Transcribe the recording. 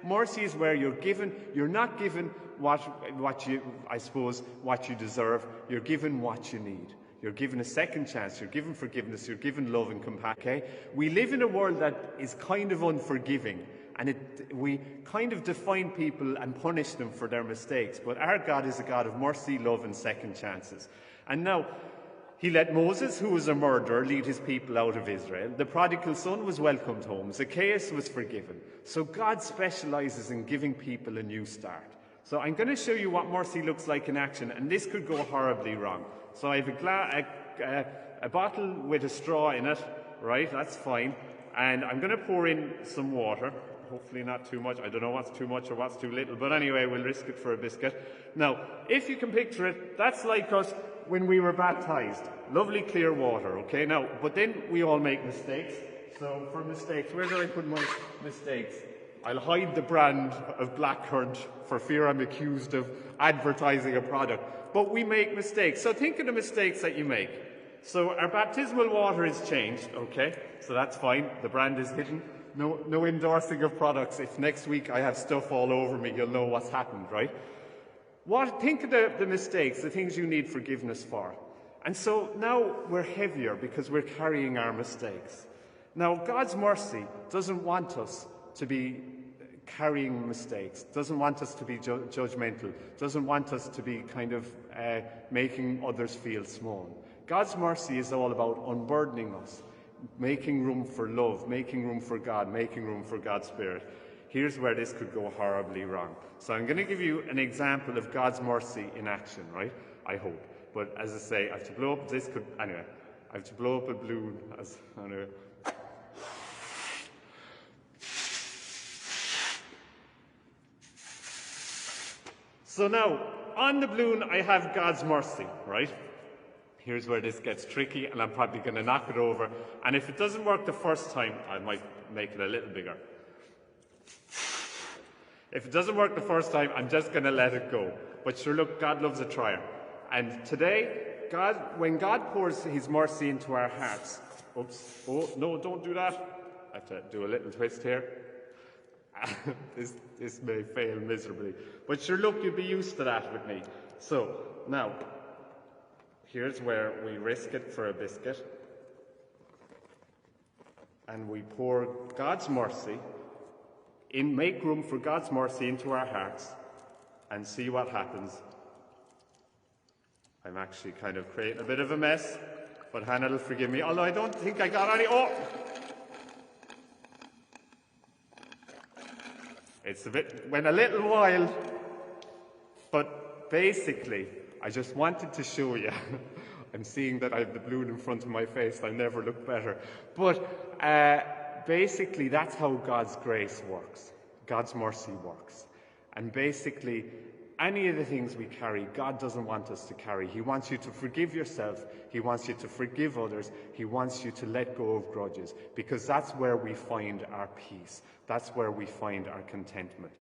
Mercy is where you're not given what you deserve. You're given what you need. You're given a second chance. You're given forgiveness. You're given love and compassion. Okay? We live in a world that is kind of unforgiving, and we kind of define people and punish them for their mistakes. But our God is a God of mercy, love, and second chances. And now, he let Moses, who was a murderer, lead his people out of Israel. The prodigal son was welcomed home. Zacchaeus was forgiven. So God specializes in giving people a new start. So I'm going to show you what mercy looks like in action, and this could go horribly wrong. So I have a bottle with a straw in it, right? That's fine. And I'm going to pour in some water. Hopefully not too much. I don't know what's too much or what's too little, but anyway, we'll risk it for a biscuit. Now, if you can picture it, that's like us when we were baptized. Lovely clear water, okay? Now, but then we all make mistakes. So for mistakes, where do I put my mistakes? I'll hide the brand of blackcurrant for fear I'm accused of advertising a product. But we make mistakes. So think of the mistakes that you make. So our baptismal water is changed, okay? So that's fine. The brand is hidden. No endorsing of products. If next week I have stuff all over me, you'll know what's happened, right? Think of the mistakes, the things you need forgiveness for. And so now we're heavier because we're carrying our mistakes. Now, God's mercy doesn't want us to be carrying mistakes, doesn't want us to be judgmental, doesn't want us to be kind of making others feel small. God's mercy is all about unburdening us, making room for love, making room for God, making room for God's Spirit. Here's where this could go horribly wrong. So I'm going to give you an example of God's mercy in action, right? I hope. But as I say, I have to blow up I have to blow up a balloon. Anyway. So now, on the balloon, I have God's mercy, right? Here's where this gets tricky, and I'm probably going to knock it over. And if it doesn't work the first time, I might make it a little bigger. If it doesn't work the first time, I'm just going to let it go. But sure, look, God loves a trier. And today, when God pours his mercy into our hearts, oops, oh, no, don't do that. I have to do a little twist here. This may fail miserably. But sure, look, you'll be used to that with me. So, now, here's where we risk it for a biscuit. And we pour God's mercy make room for God's mercy into our hearts and see what happens. I'm actually kind of creating a bit of a mess, but Hannah will forgive me, although I don't think I got any. Oh! Went a little wild, but basically, I just wanted to show you. I'm seeing that I have the balloon in front of my face. I'll never look better. But basically, that's how God's grace works. God's mercy works. And basically, any of the things we carry, God doesn't want us to carry. He wants you to forgive yourself. He wants you to forgive others. He wants you to let go of grudges, because that's where we find our peace. That's where we find our contentment.